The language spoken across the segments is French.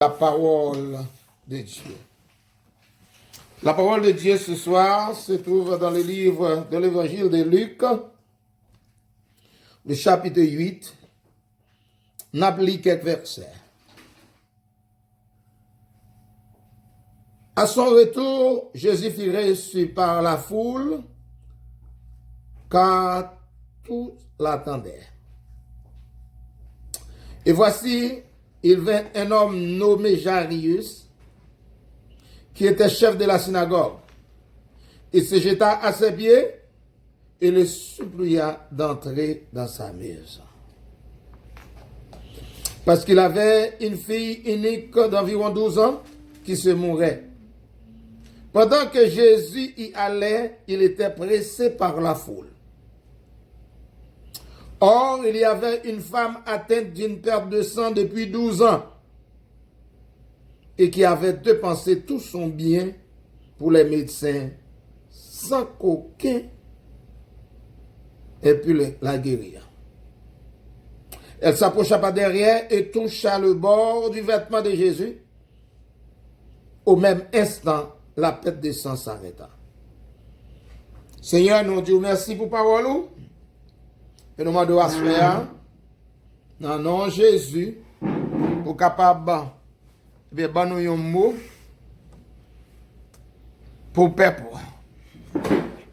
La parole de Dieu. La parole de Dieu ce soir se trouve dans le livre de l'évangile de Luc, le chapitre 8. N'applique quelques versets. À son retour, Jésus fut reçu par la foule, car tous l'attendaient. Et voici, il vint un homme nommé Jairus, qui était chef de la synagogue. Il se jeta à ses pieds et le supplia d'entrer dans sa maison. Parce qu'il avait une fille unique d'environ 12 ans qui se mourait. Pendant que Jésus y allait, il était pressé par la foule. Or, il y avait une femme atteinte d'une perte de sang depuis 12 ans et qui avait dépensé tout son bien pour les médecins sans qu'aucun ait pu la guérir. Elle s'approcha par derrière et toucha le bord du vêtement de Jésus. Au même instant, la perte de sang s'arrêta. Seigneur, nous disons merci pour parole. Et nous demandons à faire, dans le nom de Jésus, pour capable de nous un mot pour peuple.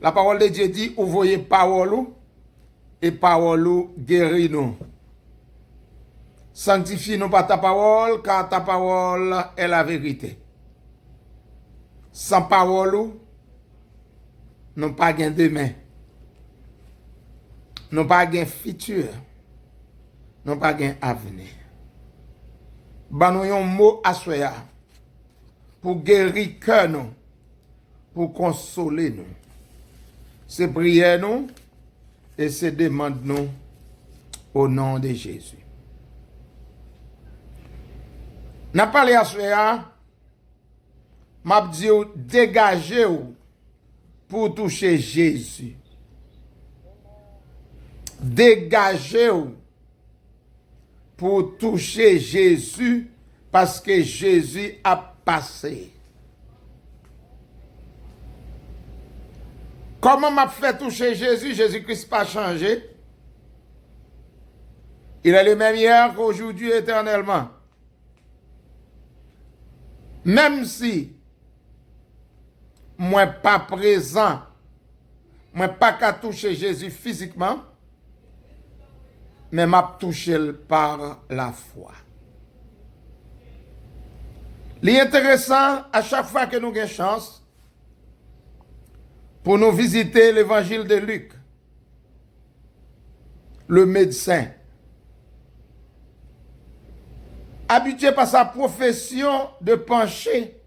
La parole de Dieu dit, vous voyez parole et parole guérit nous. Sanctifie-nous par ta parole, car ta parole est la vérité. Sans parole, nous pas gain demain. Nous pas gain futur. Nous pas gain avenir. Ban nous un mot à soya pour guérir cœur nous, pour consoler nous. C'est prier nous et c'est demander nous au nom de Jésus. N'a parlé à soya, m'a dit dégagez pour toucher Jésus. Dégagez-vous pour toucher Jésus parce que Jésus a passé. Comment m'a fait toucher Jésus? Jésus-Christ n'a pas changé. Il est le même hier qu'aujourd'hui éternellement. Même si moi pas présent, moi pas qu'à toucher Jésus physiquement, mais m'a touché par la foi. L'intéressant, à chaque fois que nous avons chance, pour nous visiter l'évangile de Luc, le médecin, habitué par sa profession de pencher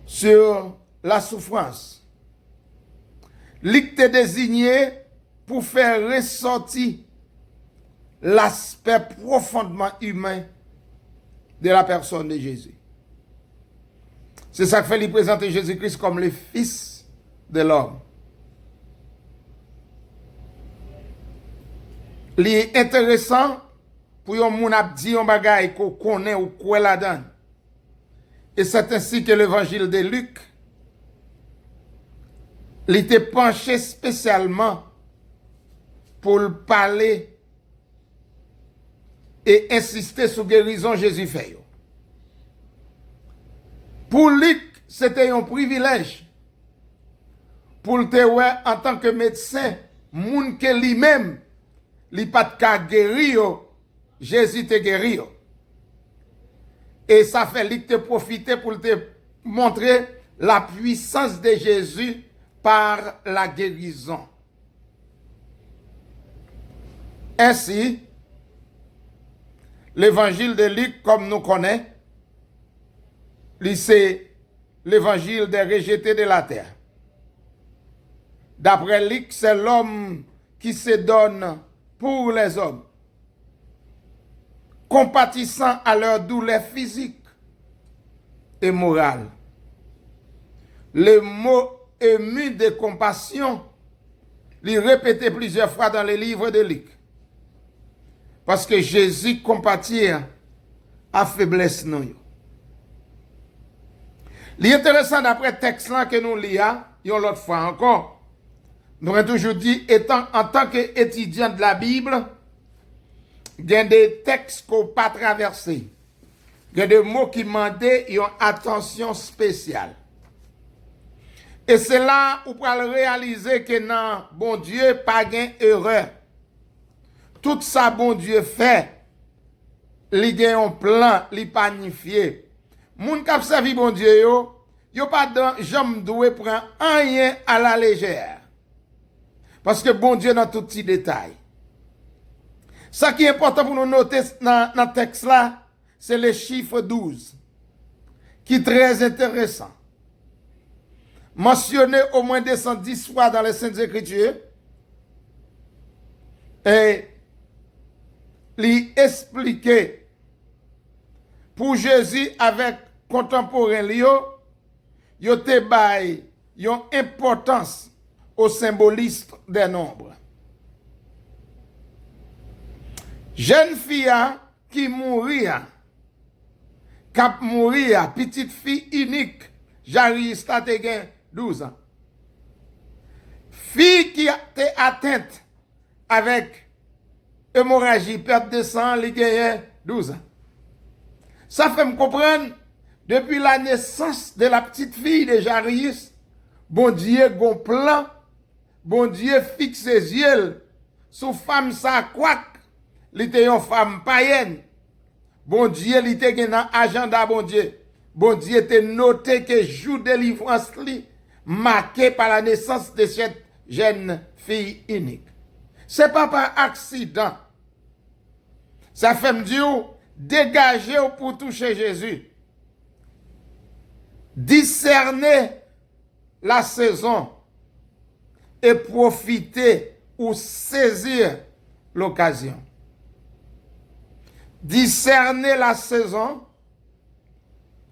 sur la souffrance, Luc était désigné pour faire ressortir l'aspect profondément humain de la personne de Jésus. C'est ça qui fait lui présenter Jésus-Christ comme le Fils de l'homme. C'est intéressant pour yon moun ap di yon bagay qu'on connaît ou quoi la donne. Et c'est ainsi que l'évangile de Luc, il était penché spécialement pour parler et insister sur guérison Jésus fait. Pour Luc, c'était un privilège pour le témoin en tant que médecin, moun que lui-même, li pas de guérir, Jésus te guéri. Et ça fait Luc te profiter pour te montrer la puissance de Jésus par la guérison. Ainsi, l'évangile de Luc, comme nous connaissons, c'est l'évangile des rejetés de la terre. D'après Luc, c'est l'homme qui se donne pour les hommes, compatissant à leur douleur physique et morale. Le mot ému de compassion, il répété plusieurs fois dans les livres de Luc. Parce que Jésus compatit à faiblesse nous. L'intéressant d'après texte là que nous lisons, l'autre fois encore, nous avons toujours dit, étant en tant qu'étudiant de la Bible, il y a des textes qu'on pas traversés. Il y a des mots qui demandaient une attention spéciale. Et c'est là où on peut réaliser que non, bon Dieu, pas gain erreur. Tout ça, bon Dieu fait, il y a un plan, il planifié. Moun k'ap servi bon Dieu yo pas dans jambe doué prend rien à la légère. Parce que bon Dieu dans tout petit détail. Ça qui est important pour nous noter dans le texte là, c'est le chiffre 12, qui est très intéressant. Mentionné au moins 210 fois dans les Saintes Écritures, et lui expliquer pour Jésus avec contemporain yo te bay yon importance au symbolisme des nombres. Jeune fille qui mourir, cap mourir, petite fille unique, Jairus ta te gen 12 ans. Fille qui a été atteinte avec hémorragie, perte de sang, li gen 12 ans. Ça fait me comprendre, depuis la naissance de la petite fille de Jairus, bon Dieu gon plan, bon Dieu fixe ses yeux sous femme sa quoi, li te yon femme païenne. Bon Dieu li te gen dans agenda bon Dieu. Bon Dieu te noté que jour de délivrance li marqué par la naissance de cette jeune fille unique. C'est pas par accident. Ça fait me dire dégager pour toucher Jésus. Discerner la saison et profiter ou saisir l'occasion. Discerner la saison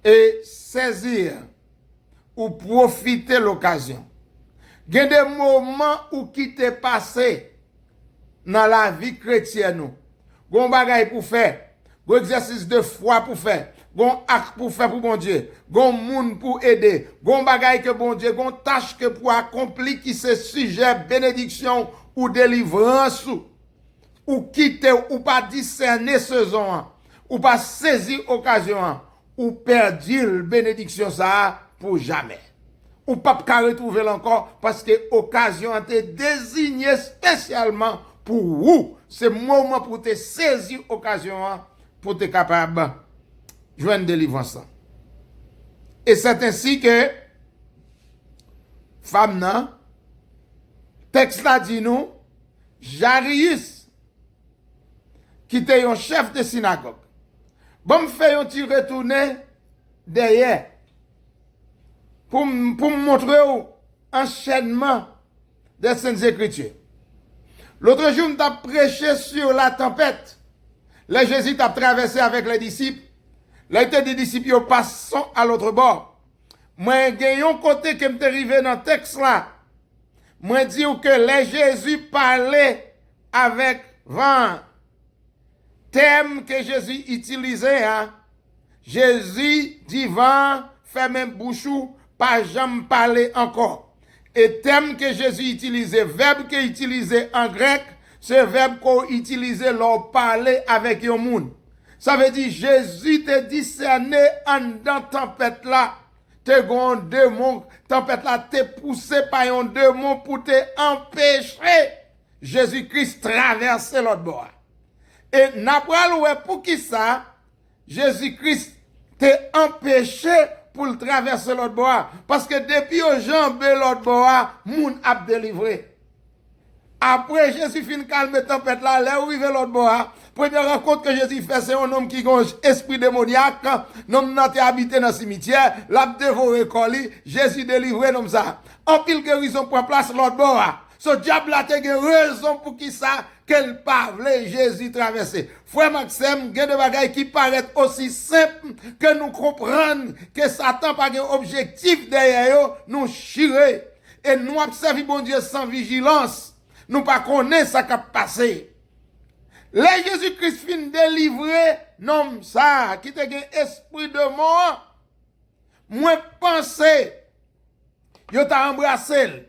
et saisir ou profiter l'occasion. Il y a des moments où qui t'est passé dans la vie chrétienne. Gon bagay pour faire, gon exercice de foi pour faire, gon acte pour faire pour bon Dieu, gon moun pour aider, gon bagay que bon Dieu, gon tâche que pour accomplir qui c'est sujet bénédiction ou délivrance ou quitter ou pas discerner saison ou pas saisir occasion ou perdre bénédiction ça pour jamais. Ou pas qu'à retrouver encore parce que occasion a été désignée spécialement pour vous. C'est moment pour te saisir occasion pour te capable joindre délivrance. Et c'est ainsi que femme nan texte là dit nous Jairus qui était un chef de synagogue. Bon me fait un petit retourner derrière pour me montrer l'enchaînement des Saintes Écritures. L'autre jour, nous avons prêché sur la tempête. Là, Jésus a traversé avec les disciples. Là, les disciples passent à l'autre bord. Moi, j'ai un côté qui m'est arrivé dans le texte là. Moi, dis que les Jésus parlait avec vent. Thème que Jésus utilisait, hein. Jésus dit vent, fait même bouchou, pas jamais parler encore. Et thème que Jésus utilisait, verbe qu'il utilisait en grec, c'est verbe qu'on utilisait lors parler avec un monde. Ça veut dire Jésus te discerné en dans tempête là, te gon démon, tempête là te poussé par un démon pour te empêcher Jésus-Christ traverser l'autre bord. Et n'apral ouais pour qui ça Jésus-Christ te empêché pour le traverser l'autre bord parce que depuis aux jambes l'autre bord moun a délivré. Après Jésus fin calmer tempête là, là où il l'autre bord. Première rencontre que Jésus fait, c'est un homme qui a un esprit démoniaque, l'homme n'a pas habité dans le cimetière, l'a dévoré colis, Jésus délivré comme ça. En pile guérison pour place l'autre bord. Ce diable a une raison pour qui ça qu'elle parle Jésus traverser. Frère Maxime, il y a des bagailles qui paraissent aussi simples que nous comprenons que Satan pas un objectif derrière nous chirer et nous observer bon Dieu sans vigilance. Nous pas connaître ça qui a passé. Les Jésus-Christ fin délivré, non, ça, qui te gen esprit de mort, moi pensé, yo t'a embrassé.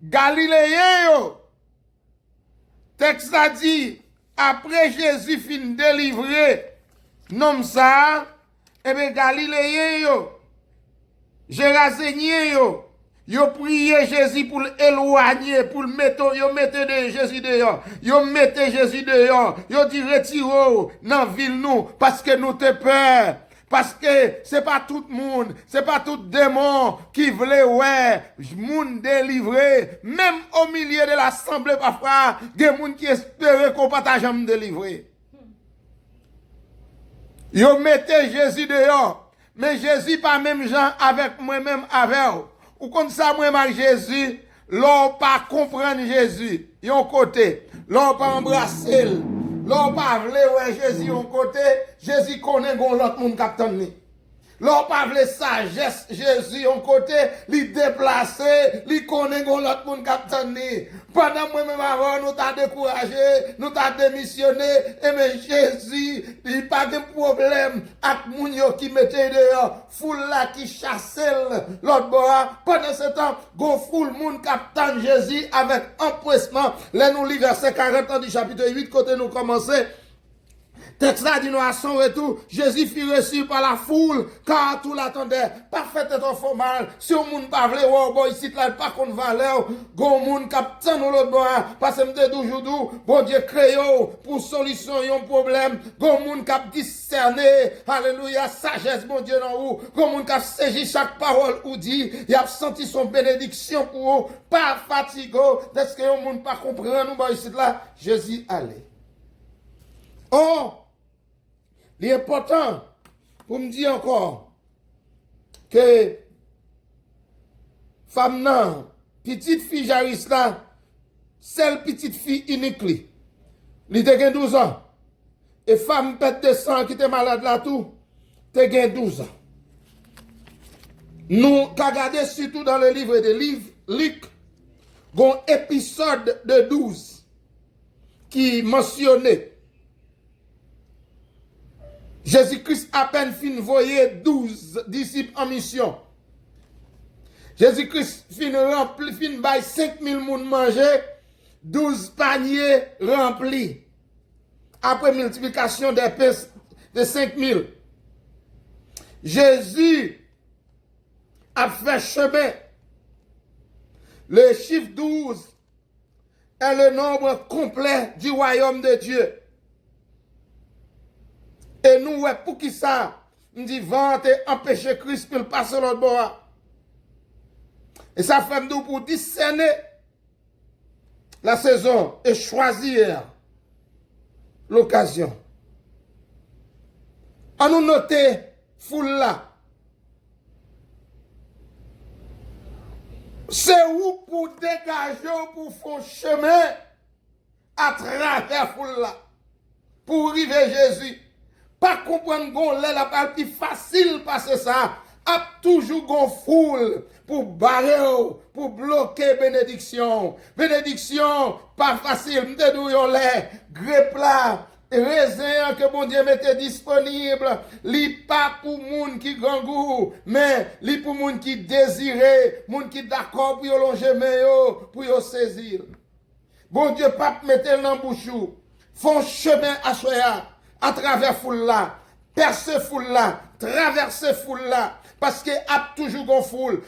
Galiléen yo, texte a dit, après Jésus fin délivré, non, ça, eh bien, Galiléen yo, Gérasénien yo, yo prié Jésus pour l'éloigner, pour le mettre, yo mette de Jésus dehors. Yo mette Jésus dehors. Yo dit retiro dans ville nous, parce que nous te peur. Parce que c'est pas tout le monde, c'est pas tout démon qui voulait, ouais, monde délivré. Même au milieu de l'assemblée, parfois, il y a des gens qui espéraient qu'on ne jamais me délivrer. Yo mette Jésus dehors. Mais Jésus pas même gens avec moi-même avec vous. Ou comme ça, moi-même Jésus, l'on pas comprendre Jésus, yon côté, l'on pas embrasser, l'on pas vle ouais Jésus yon côté, Jésus connaît gon l'autre monde captain ni. L'on pas vle sagesse Jésus yon côté, li déplacer, li connaît gon l'autre monde captain ni. Pendant moi-même avant, nous t'a découragé, nous t'a démissionné, et mais Jésus, il pas de problème avec moun yo qui mettait dehors, foule là qui chassait l'autre bord. Pendant ce temps, gon foule moun captain Jésus avec empressement. Là nous lit verset 40 du chapitre 8 côté nous commencer. Texte là dit nous à son retour, Jésus fut reçu par la foule, car tout l'attendait. Parfait et trop formal. Si on moun pas vle, oh boy, ici là, pas qu'on valeur, gon moun captain nous l'autre bois, parce que m'te toujours, bon Dieu créé pour solution yon problème, gon moun cap discerner, alléluia, sagesse, bon Dieu dans ou, gon moun cap saisi chaque parole ou dit, il a senti son bénédiction pour eux, pas fatigo, est-ce que yon moun pas comprendre nous, boy, ici là, Jésus allait. Oh, l'important pour me dire encore que femme nan, petite fille Jaris là, celle petite fille unique li. Li te gen 12 ans. Et femme pète de sang qui était malade là tout, te gen 12 ans. Nous regardons surtout dans le livre de Luc, un épisode de 12 qui mentionnait Jésus-Christ à peine fin voyer 12 disciples en mission. Jésus-Christ fin rempli, fin bail 5000 moun manger, 12 paniers remplis. Après multiplication des pains de 5000. Jésus a fait chemin. Le chiffre 12 est le nombre complet du royaume de Dieu. Et nous, ouais, pour qui ça? On dit, vente et empêcher Christ pour le passer l'autre bord. Et ça fait nous pour discerner la saison et choisir l'occasion. On nous noter foule là. C'est où pour dégager, pour faire chemin à travers foule là. Pour arriver Jésus. Pas comprendre qu'on l'est la partie facile parce que ça a toujours gon foule pour barrer, pour bloquer bénédiction. Bénédiction, pas facile. M'te dou yon lait, grep là, raisin que bon Dieu mette disponible. Li pas pour moun qui grand goût, mais li pour moun qui désiré, moun qui d'accord pour yon longer yo, pour yon saisir. Bon Dieu pas mette dans bouchou. Font chemin à soya. À travers foule là, percer foule là, traverser foule là, parce que a toujours gon foule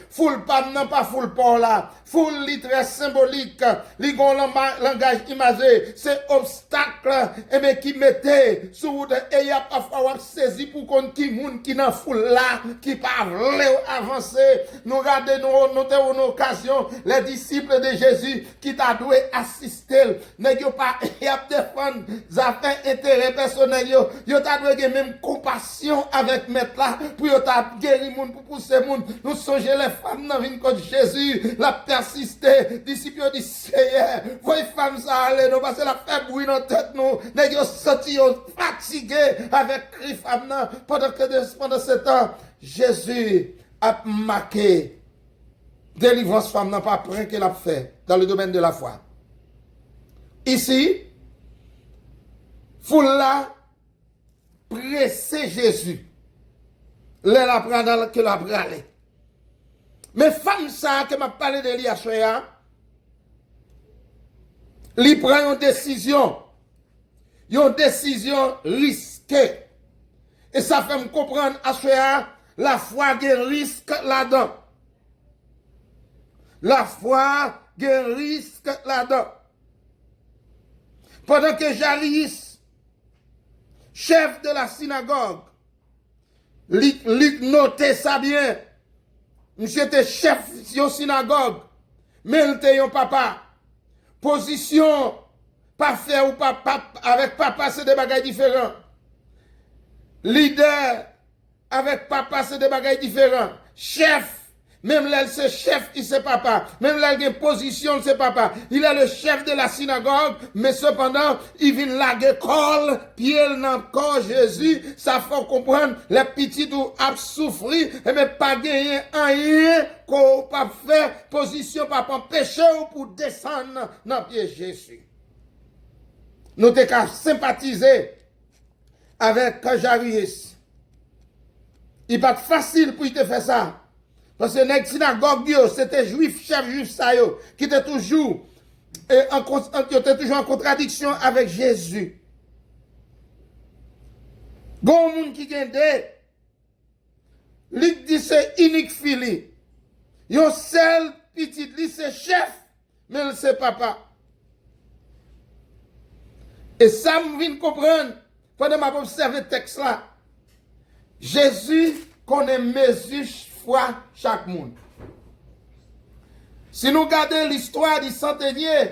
pas non pas foule pour là, foule li très symbolique, li gon langage imagé, c'est obstacle et mais qui mettait sous de et y a parfois saisi pour qu'on qui moun qui dans foule là, qui pas vle avancer, nous regarder nous une occasion les disciples de Jésus qui t'a doué assister, nèg yo pas y a défendre affaires intérêt personnel yo t'a doué même compassion avec maître là pour yo t'a guéri pour pousser moun. Nous songeons les femmes dans une côte Jésus, la persister, disciples dit Seigneur, voyez femmes ça aller, nous parce que la fait bruit dans tête nous, nèg yo senti yo fatigué avec cri femme pendant ce temps, Jésus a marqué délivrance femme n'a pas près qu'elle a fait dans le domaine de la foi. Ici, Foule là, pressé Jésus. Là, la prendre que la prale. Mais femme ça, que m'a parlé de lui à soya, lui prend une décision risquée. Et ça fait me comprendre à soya, la foi des risques là-dedans. La foi des risques là-dedans. Pendant que Jairus, chef de la synagogue, Luc notait ça bien. Monsieur était chef de la synagogue, mais il était un papa. Position, pas faire ou pas avec papa, c'est des bagages différents. Leader, avec papa, c'est des bagages différents. Chef, même là, c'est chef, il c'est papa. Même là, il a une position, c'est papa. Il est le chef de la synagogue, mais cependant, il vient laguer col, pied dans le corps Jésus. Ça faut comprendre, les petits ou a souffri, mais pas gagner rien qu'on pas faire, position, pas péché ou pour descendre dans le pied Jésus. Nous t'es qu'à sympathiser avec Jairus. Il n'est pas facile pour te faire ça. Parce que les synagogues, c'était juif, chef juif, ça, qui était toujours en contradiction avec Jésus. Bon monde qui gagne, lui dit c'est unique fili. Yon seul petit, lui c'est chef, mais c'est papa. Et ça me vient comprendre, pendant que j'observe le texte là, Jésus connaît mesure foi chaque monde. Si nous regardons l'histoire du centenier,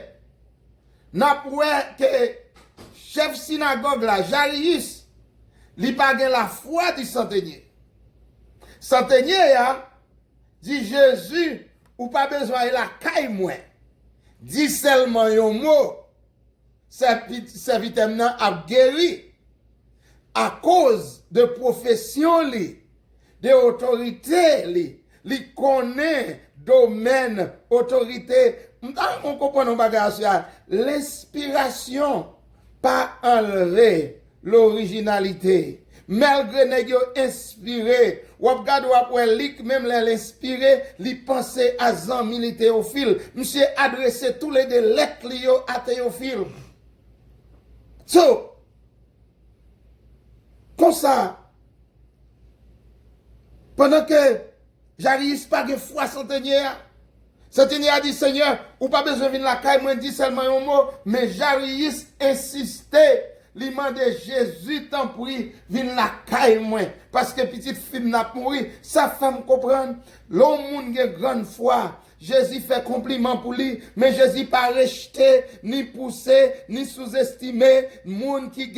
nous avons que chef synagogue là, Jairus, il n'a pas la foi du centenier. Centenier a dit Jésus, ou pas besoin de la caille moi. Dit seulement un mot, serviteur a guéri à cause de profession de autorité li connaît domaine autorité. On comprend nos bagages. L'inspiration pas enlever l'originalité. Malgré nèg inspiré, ou regarde ou après même l'inspiré, li penser à Jean Théophile. Monsieur adressé tous les deux lettres à Théophile. So, comme ça, pendant que Jairus pas de foi centenière a dit Seigneur, ou pas besoin de venir la caille, moi dit seulement un mot, mais Jairus insistait. Li mande Jésus t'en prie, vin la caille moi parce que petite fille n'a mouru, sa femme comprendre, l'homme moun gen grande foi. Jésus fait compliment pour lui, mais Jésus pas rejeté, ni poussé, ni sous-estimé, moun qui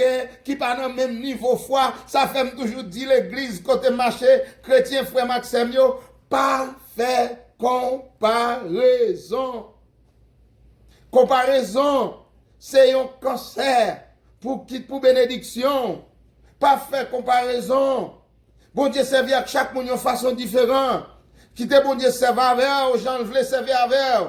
pas dans même niveau foi. Ça fait toujours dire l'église côté marché, chrétien frère Maxime yo, pas faire comparaison. Comparaison, c'est un cancer. Pour bénédiction, pas faire comparaison. Bon Dieu servir à chaque monde de façon différente. Quitter bon Dieu servir avec, aux gens veulent servir avec.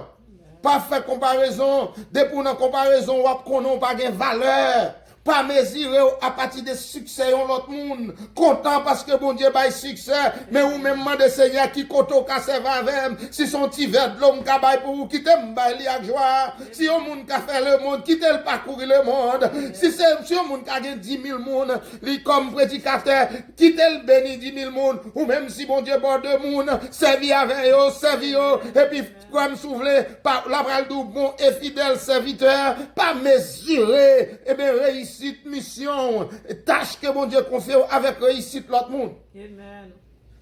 Pas faire comparaison. Depuis une comparaison, on n'a pas de valeur. Pas mesurer à partir des succès de l'autre monde. Content parce que bon Dieu bail succès. Mais ou même de Seigneur qui koto ka serve avec. Si son petit verre de l'homme ka bail pour vous quitter m'bail li avec joie. Si on monde ka fait le monde, quitter le parcourir le monde. Si on monde ka gen 10 000 monde, li comme prédicateur, quitter le béni 10 000 monde. Ou même si bon Dieu bord de monde, servi avec eux, servi eux. Et puis comme souffler, par la bral dou bon et fidèle serviteur, pas mesurer, et bien réussir mission, tâche que mon Dieu confie avec réussite l'autre monde. Amen.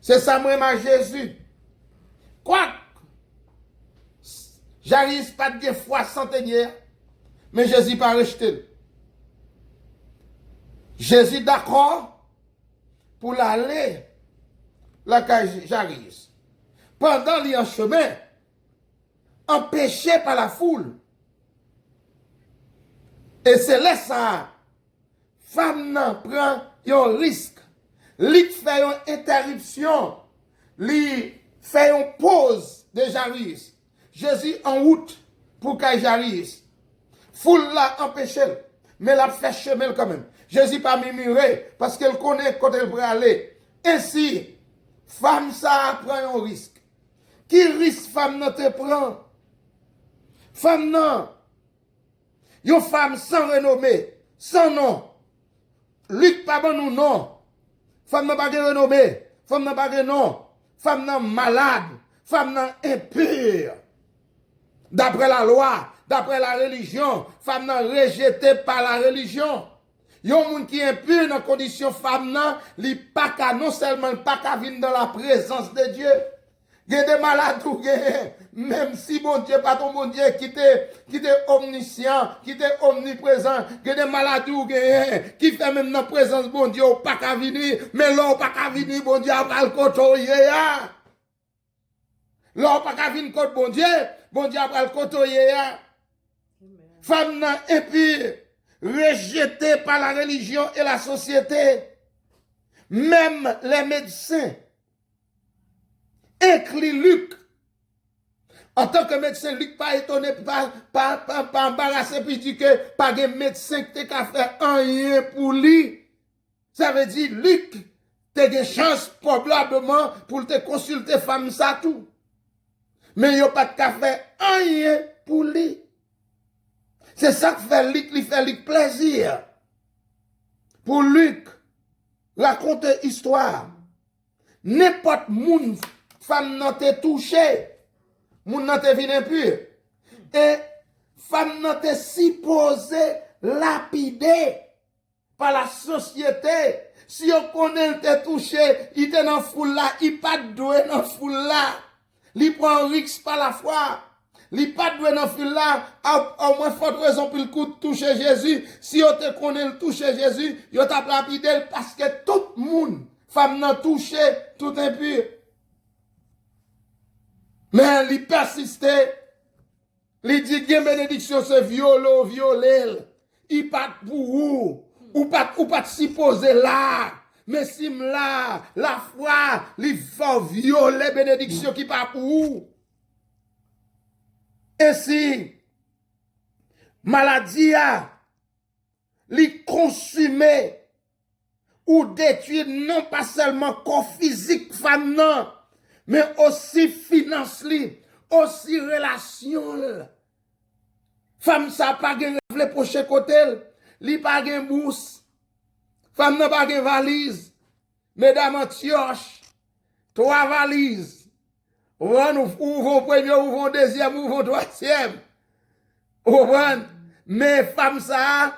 C'est ça moi à Jésus. Quoi? Jairus pas de foi centenière, mais Jésus pas rejeté. Jésus d'accord pour l'aller la Jairus. Pendant li en chemin, empêché par la foule. Et c'est là ça. Femme nan prend un risque. Li fait une interruption. Li fait une pause de Jairus. Jésus en route pour Jairus. Foule l'a empêché. Mais l'a fait chemin quand même. Jésus pas murmuré parce qu'elle connaît quand elle peut aller. Ainsi, femme ça prend un risque. Qui risque femme non te prend? Femme non. Une femme sans renommée, sans nom. Luc pas bon ou non. Femme n'a pas de renommée. Femme n'a pas de nom. Femme n'a malade. Femme n'a impure. D'après la loi, d'après la religion, femme n'a rejeté par la religion. Yon moun qui est impur dans condition femme n'a, li pas qu'à non seulement pas qu'à venir dans la présence de Dieu. Il y a des malades ou même si bon Dieu, pas ton bon Dieu, qui est omniscient, qui est omniprésent, il y a des malades ou qui fait même dans la présence bon Dieu, pas qu'à venir, mais là, pas qu'à venir, bon Dieu, après le côtoyer. Là, pas qu'à venir contre bon Dieu, après le côtoyer. Femme n'a impure, rejetée par la religion et la société. Même les médecins. Écrit Luc. En tant que médecin, Luc pas étonné, pas embarrassé, puis dit que pas de médecin qui t'a fait rien pour lui. Ça veut dire, Luc, t'as des chances probablement pour te consulter femme ça tout. Mais il n'y a pas de fait rien pour lui. C'est ça que fait Luc, lui fait Luc plaisir. Pour Luc, raconter histoire. N'importe moun femme n'a te touché, moun n'a te vin impur. Et femme n'a te supposé lapidé par la société. Si on connaît te touché, il te dans foule là, il pas doué dans foule là. Il prend risque par la foi. Il pas doué dans foule là, au moins forte raison pour le coup de toucher Jésus. Si on te connaît le toucher Jésus, il t'a lapidé parce que tout le monde, femme n'a touché, tout impur. Mais il persistait. Il dit que bénédiction c'est violer. Il pas pour vous. Ou pas supposer là. Mais si là, la foi, il faut violer bénédiction qui pas pour vous. Et si maladie a, il consumé ou détruit non pas seulement corps physique femme non, mais aussi finance li, aussi relation. Femme ça pas gen revle proche côté, li pas gen bourse. Femme n'a pas gen valise. Mesdames Antioche, 3 valises. Ouvrons premier, ouvrons deuxième, ouvrons troisième. Mais femme ça,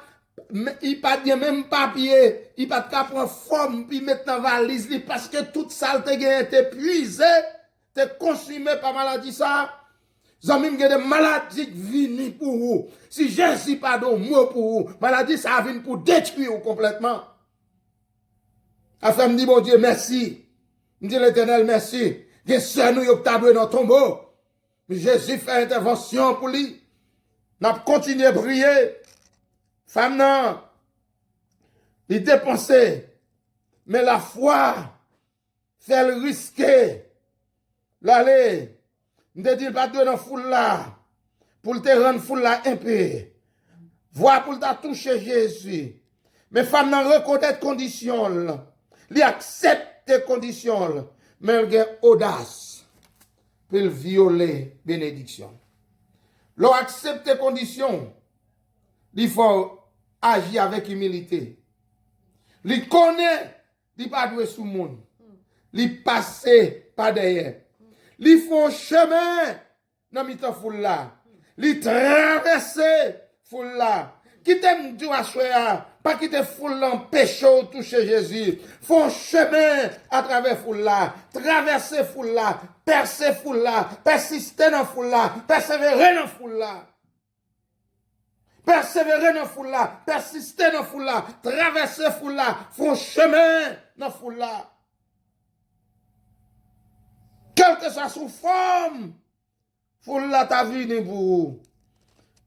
il pas de même papier, il pas de prendre forme puis mettre dans valise parce que toute ça te gagne épuisé, te consumé par maladie ça. Zamim gen des maladies qui viennent pour vous. Si Jésus pardon moi pour vous, maladie ça vient pour détruire complètement. Afin me dit bon Dieu merci. Me dit l'Éternel merci. Gen sœur nous yo t'a dans tombeau. Jésus fait intervention pour lui. N'a continué à prier. Femme non. Il dépensait. Mais la foi fait le risquer. L'aller. Ne dit pas de dans foule là. Pour te rendre foule là impure. Voir pour te toucher Jésus. Mais femme non reconnaître conditions. Il accepte les conditions. Mais il a audace pour violer bénédiction. L'on accepte les conditions. Il faut agir avec humilité. Il connaît, il pas doué sous le monde. Il passe par derrière. Il faut chemin dans mi-temps foule là. Il traverse foule là. Qui t'aime Dieu à choisir, pas quitter foule là, péché ou toucher Jésus. Font chemin à travers foule là, traverser foule là, percer foule là, persister dans foule là, persévérer dans foule là. Persévérer dans foule là, persister dans foule là, traverser foule là, font chemin dans foule là. Quelle que soit sous forme, foule là ta vie pour vous.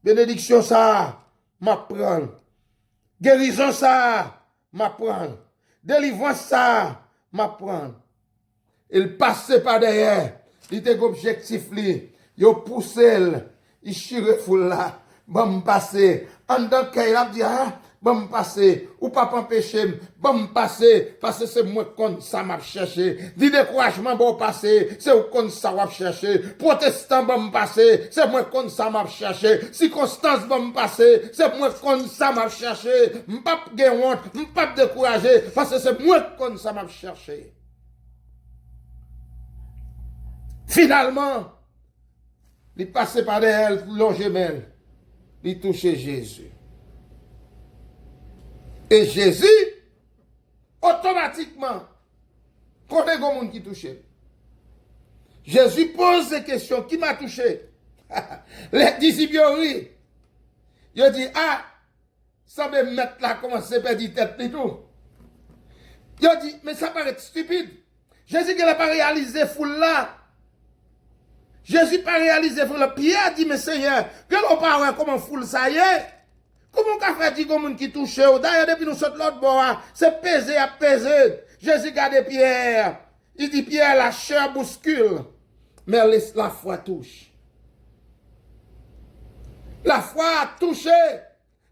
Bénédiction ça, m'apprend. Guérison ça, m'apprend. Délivrance ça, m'apprend. Il passe par derrière, il était objectif li, il pousse, il chire foule là. Bon, passer. En tant qu'il a dit, bon passer, ou pas empêcher, bon passer, parce que c'est moi comme ça m'a cherché. Dit découragement bon passer, c'est comme ça m'a cherché. Protestant bon passer, c'est moi comme ça m'a cherché. Circonstance bon passer, c'est moi comme ça m'a cherché. M'pas de honte, m'pas décourager, parce que c'est moi comme ça m'a cherché. Finalement, il passait par derrière l'ongemelle, il touchait Jésus. Et Jésus, automatiquement, connaît le monde qui touchait. Jésus pose des questions. Qui m'a touché? Les disciples rient. Ils disent, ah, ça me mettre là, commencer à perdre tête et tout. Ils disent, mais ça paraît stupide. Jésus n'a pas réalisé foule là. Jésus n'a pas réalisé foule là. Pierre dit, mais Seigneur, que l'on parle comment foule ça y est? Comment on fait dire comme qui touche? D'ailleurs, depuis nous sommes l'autre bord, c'est peser à peser. Jésus garde Pierre. Il dit, Pierre, la chair bouscule, mais la foi touche. La foi a touché,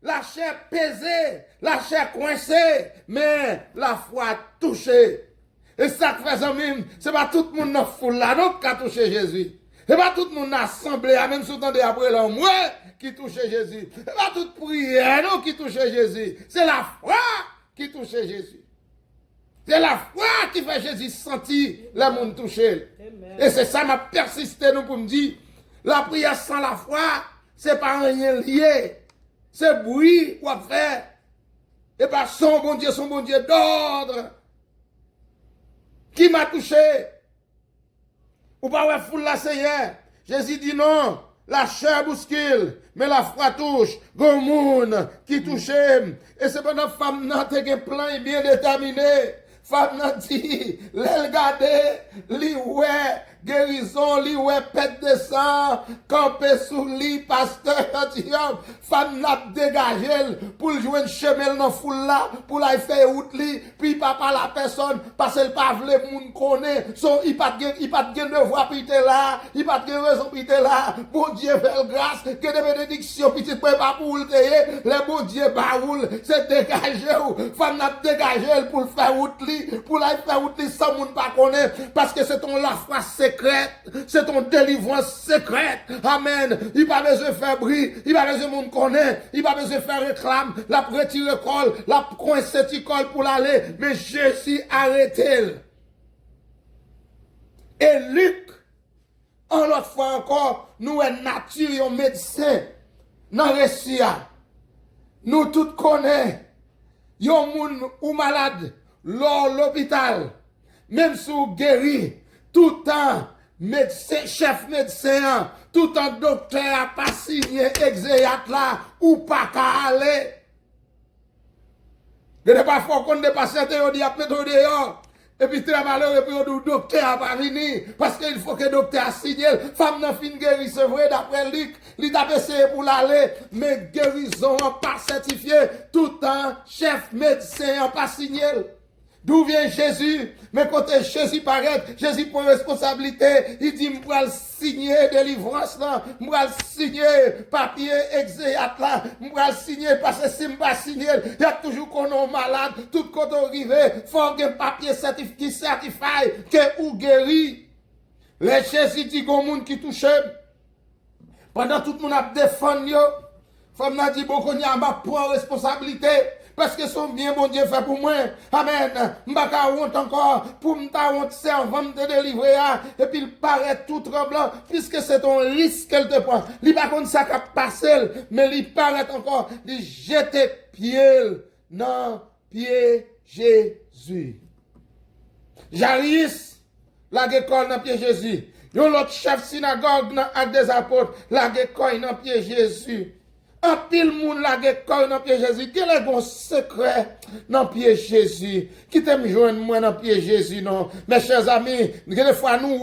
la chair pesée, la chair coincée, mais la foi a touché. Et ça que fait ça même, c'est pas tout le monde dans la foule là, non, qui a touché Jésus. C'est pas tout le monde assemblé, même si vous entendez après là, moi, qui touchait Jésus. C'est pas toute prière, non, qui touchait Jésus. C'est la foi qui touchait Jésus. C'est la foi qui fait Jésus sentir le monde touché. Et c'est ça m'a persisté nous pour me dire, la prière sans la foi, c'est pas rien lié. C'est bruit qu'on fait. Et pas son bon Dieu d'ordre. Qui m'a touché? Ou pas ouais foule la Seigneur. Jésus dit non. La chair bouscule, mais la foi touche. Gon moun qui touche. Et c'est pendant femme n'a te gen plan bien déterminé. Femme n'a dit, l'elle gade, li ouais, guérison, li ouais, pète de sang, campé sous lit, pasteur, femme n'a dégagé pour jouer un chemin dans foule là, pour la faire route li, puis papa la personne, parce qu'elle pas vle moun connaît, son, il pas de devoir pite là, il pas de raison pite là, bon Dieu fait grâce, que des bénédictions, petit peu pas pour le payer, le bon Dieu baroule, c'est dégagé, femme n'a dégagé pour le faire route li, pour la faire route li, sans moun pas connaît, parce que c'est ton la foi secrète, c'est ton délivrance secrète, amen, il pas besoin de faire bruit, il pas besoin de moun connaît, il pas besoin de faire réclame, la retirer col, la coincer ti col pour l'aller, mais Jésus arrêté. Et Luc, en l'autre fois encore, nous est nature, un médecin, dans le récit, nous tous connaissons, yon moun ou malade, l'hôpital, même si vous guéri, tout le temps, médecin, chef médecin, tout le temps docteur a pas signé exéat là, ou pas qu'à aller. De pas fort qu'on dépasse, on dit après tout dehors. Et puis très malheureux, et puis on dit docteur a pas venu, parce qu'il faut que le docteur a signé. Femme n'a fin guéri, c'est vrai, d'après Luc, il a essayé pour l'aller, mais guérison pas certifié, tout le temps, chef médecin a pas signé. D'où vient Jésus? Mais quand Jésus paraît, Jésus prend responsabilité. Il dit, je vais signer délivrance là. Je vais signer papier exéat là. Je vais signer parce que si je ne pas signer, il y a toujours qu'on est malade. Tout quand on arrive, il faut un papier qui certifie que ou guéri. Les Jésus dit qu'on monde qui touche. Pendant tout le monde a défendu, femme n'a dit, bon, qu'on y a ma prend responsabilité. Parce que son bien bon Dieu fait pour moi. Amen. M'baka honte encore pour m'ta honte servant de délivrer et puis il paraît tout tremblant puisque c'est ton risque qu'elle te prend. Il pas contre ça qu'a passé mais il paraît encore de jeter pied dans pied Jésus. Jairus la école dans pied Jésus. Yon l'autre chef synagogue dans acte des apôtres la école dans pied Jésus. En pile moun la gekoi dans pied Jésus. Quel est mon secret dans pied Jésus? Qui t'aime joindre moi dans pied Jésus, non? Mes chers amis, des fois nous,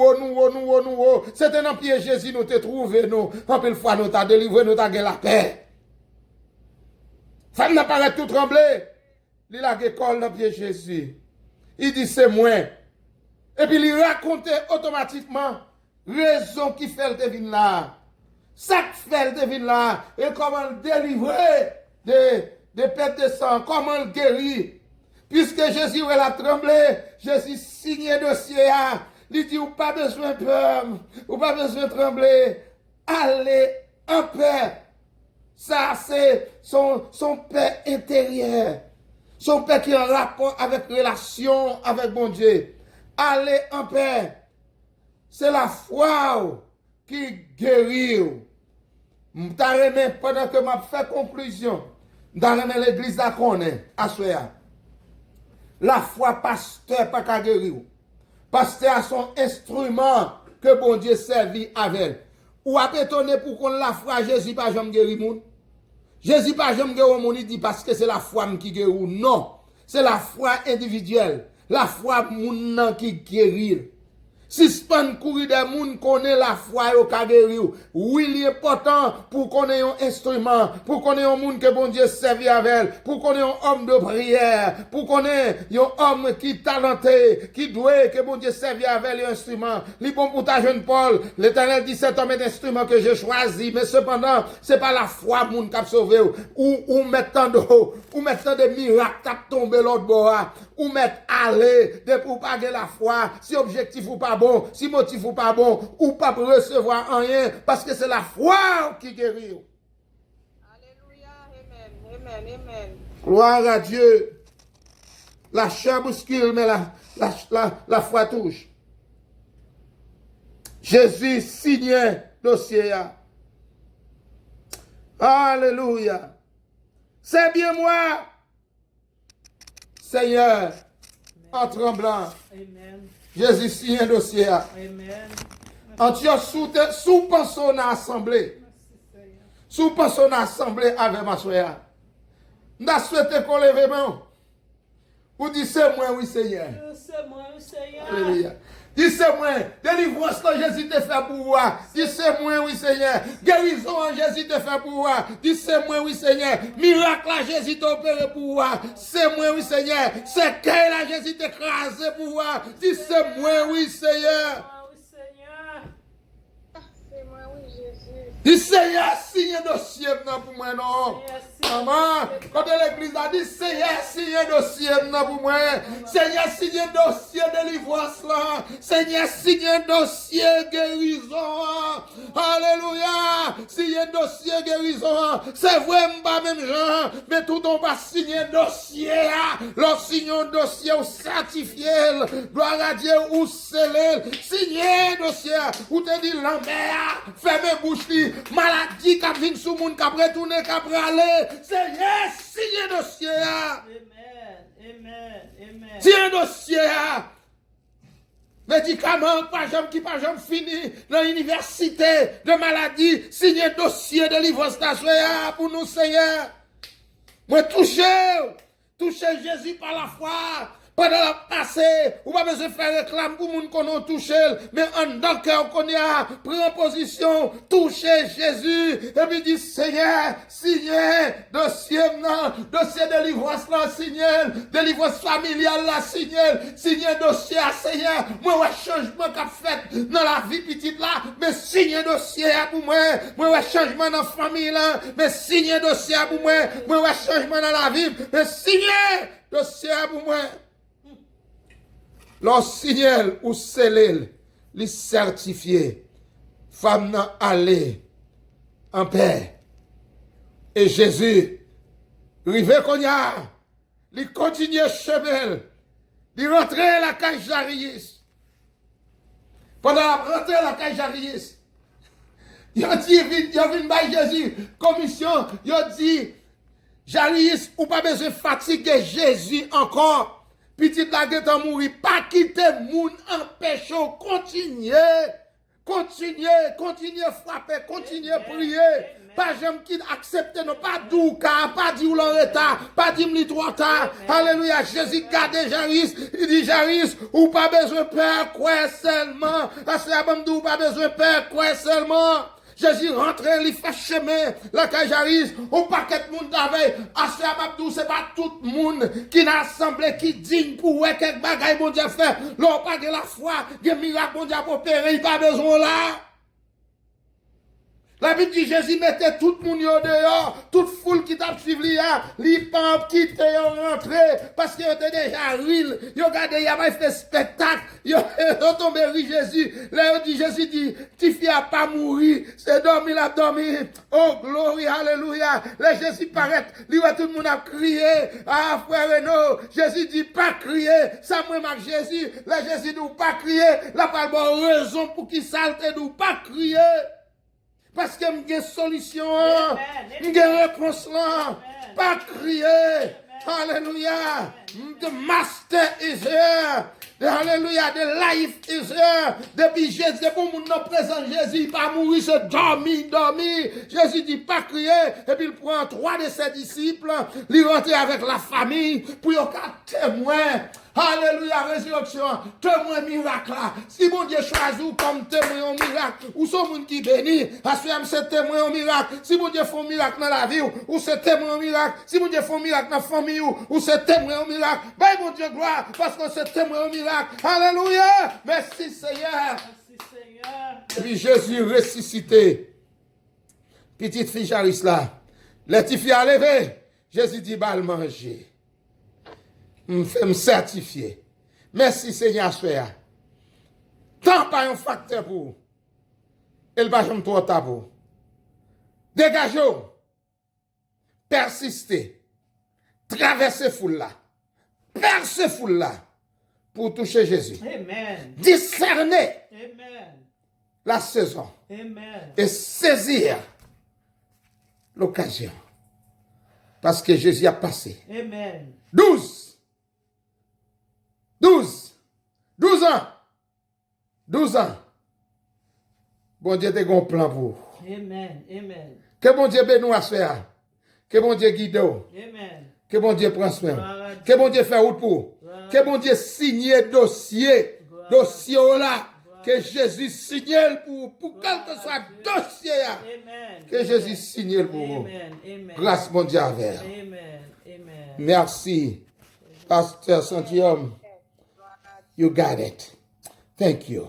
c'était dans pied Jésus nous te trouvé, nous. En pile fois nous t'a délivré, nous t'a gagné la paix. Femme n'a pas tout tremblé. Il a gekoi dans pied Jésus. Il dit c'est moi. Et puis il racontait automatiquement raison qui fait le devine là. Ça fait le devine là, et comment le délivrer de de perte de sang, comment le guérir. Puisque Jésus a tremblé, Jésus signé dossier. Il dit, ou pas besoin de peur, ou pas besoin de trembler. Allez en paix. Ça, c'est son paix intérieur. Son paix qui est en rapport avec relation avec mon Dieu. Allez en paix. C'est la foi qui guérit. Pendant que je fais conclusion, dans l'église à connaît, à Soya. La foi pasteur pas qu'à guérir. Pasteur a son instrument que bon Dieu servit avec. Ou a étonné pour qu'on la foi Jésus pas jamais guéri moun. Jésus pas jamais guéri moun, il dit parce que c'est la foi qui guérit. Non, c'est la foi individuelle, la foi moun qui guérit. Si span courir des moun connaît la foi au ka guéri. Oui, il est important pour qu'on ait un instrument, pour qu'on ait un moun que bon Dieu servi avec, pour qu'on ait un homme de prière, pour qu'on ait un homme qui talenté, qui doué, que bon Dieu servi avec l'instrument. Li bon pour ta jeune Paul, l'Éternel dit cet homme est l'instrument que j'ai choisi, mais cependant, c'est pas la foi moun qui a sauvé ou mettant des miracles qui tombé l'autre bois, ou mettre aller de pour pas la foi, si objectif ou pas bon, si motif ou pas bon, ou pas pour recevoir rien, parce que c'est la foi qui guérit. Alléluia, amen, amen, amen. Gloire à Dieu. La chair bouscule, mais la foi touche. Jésus signait dossier. Alléluia. C'est bien moi, Seigneur, en tremblant. Amen. Jésus signe un dossier. Amen. Antioche sous pensons à assemblée. Sous pensons à assemblée avec ma soeur. Nous souhaité qu'on lève main. Ou dit c'est moi, oui Seigneur. C'est moi, Seigneur. Alléluia. Dis c'est moi, délivrance que Jésus te fait pour moi. Dis c'est moi, oui Seigneur. Guérison Jésus te fait pour moi. Dis c'est moi, oui Seigneur. Miracle là Jésus t'a opéré pour moi. C'est moi, oui Seigneur. C'est qu'elle là Jésus t'a écrasé pour moi. Dis c'est moi, oui Seigneur. C'est moi, oui, Jésus. Dis Seigneur, signe un dossier pour moi, non. Maman, quand l'église a dit Seigneur, signe un dossier pour moi. Seigneur, signe un dossier de délivrance là. Seigneur, signe un dossier guérison. Alléluia. Signe un dossier guérison. C'est vrai, pas même gens, mais tout on va signer un dossier. Leur signe un dossier ou certifié. Gloire à Dieu ou scellé. Signer un dossier. Ou te dit l'envers. Fermez bouche. Maladie qui vient sur le monde, qui a retourné, qui a aller. Seigneur, signe un dossier. Amen. Amen. Amen. Signe un dossier. Médicaments, qui pas jamais fini dans l'université de maladie. Signe un dossier de livrance pour nous, Seigneur. Moi, toucher Jésus par la foi. Pendant la passée, ou pas besoin de faire réclame pour moun qu'on a touché, mais en dans le cœur qu'on a pris en position, toucher Jésus, et puis dit Seigneur, signez, dossier de délivrance là, signez, délivrance familiale là, signez dossier à Seigneur, moi, ouais, changement qu'a fait dans la vie petite là, mais signez dossier pour moi, ouais, changement dans la famille là, mais signez dossier pour moi, ouais, changement dans la vie, mais signez dossier pour moi. Leur signal ou scellé, les certifié, femme n'a allé en paix. Et Jésus, rivé qu'on y a, il continue chemin, il rentre la cage Jairus. Pendant la rentrée la cage Jairus, il a dit, il vient Jésus, commission, il a dit, Jairus, ou pas besoin de fatiguer Jésus encore. Petite la guette en mourir, pas quitter moun empêcher, continuer frapper, continuer prier. Pas jamais quitte accepter, non, pas douka, pas dit ou l'état, pas dit m'li trop tard. Alléluia, Jésus garde Jairus, il dit Jairus, ou pas besoin de peur, quoi seulement. Parce que ou pas besoin de peur, quoi seulement. Jésus rentre, il fait chemin, la Jairus, au paquet de monde d'avait, assez Abdou, c'est pas tout le monde qui n'a assemblé, qui digne pour ouais, quelques bagailles, bon Dieu fait, l'on pas de la foi, des miracles, bon Dieu opéré, il pas besoin là. La Bible dit Jésus mettait tout le monde dehors, toute foule qui t'a suivi là, li pas quitter rentrer parce que était déjà ril, yo regardé y a pas fait spectacle, yo tombé ri Jésus. Là dit Jésus dit ti fille a pas mourir, c'est dormir la dormir. Oh glory alléluia. Là Jésus paraît, lui tout le monde a crié, ah frère Renaud, Jésus dit pas crier, ça moi marque Jésus. Là Jésus dit pas crier, là pas bonne raison pour qui salte nous pas crier. Parce que j'ai solution, j'ai réponse là, pas crier. Alléluia. The master is here. Alléluia. The life is here. Depuis Jésus, pour mon nom présent, Jésus, pas mourir, c'est dormir. Jésus dit pas crier. Et puis il prend 3 de ses disciples, il rentre avec la famille, pour y avoir témoin. Alléluia, résurrection, témoin miracle là. Si bon Dieu choisit comme témoin au miracle, ou son monde qui bénit, assurément c'est témoin au miracle. Si bon Dieu fait un miracle dans la vie, ou c'est témoin au miracle. Si bon Dieu fait un miracle dans la famille, ou c'est témoin au miracle. Ben bon Dieu gloire, parce que c'est témoin au miracle. Alléluia, merci Seigneur. Merci Seigneur. Et puis Jésus ressuscité. Petite fille Charis là, les petites filles à lever, Jésus dit, bah le manger. Me certifier. Merci Seigneur, soya. Tant pas un facteur pour. Elle va jamais trop tabou. Dégagez. Persistez. Traversez foule là. Percez foule là. Pour toucher Jésus. Amen. Discerner Amen. la saison. Amen. Et saisir l'occasion. Parce que Jésus a passé. Amen. 12 ans. 12 ans. Bon Dieu te gon plan pour vous. Amen. Amen. Que bon Dieu bénisse à faire. Que bon Dieu guide. Amen. Que bon Dieu prend soin. Gloire à Que bon Dieu fait route pour. Que bon Dieu signe dossier. Dossier là. Que Jésus signe pour quel que soit dossier. Amen. Que Jésus signe pour vous. Amen. Amen. Grâce mon Dieu avec. Amen. Amen. Merci. Pasteur Santium. You got it. Thank you.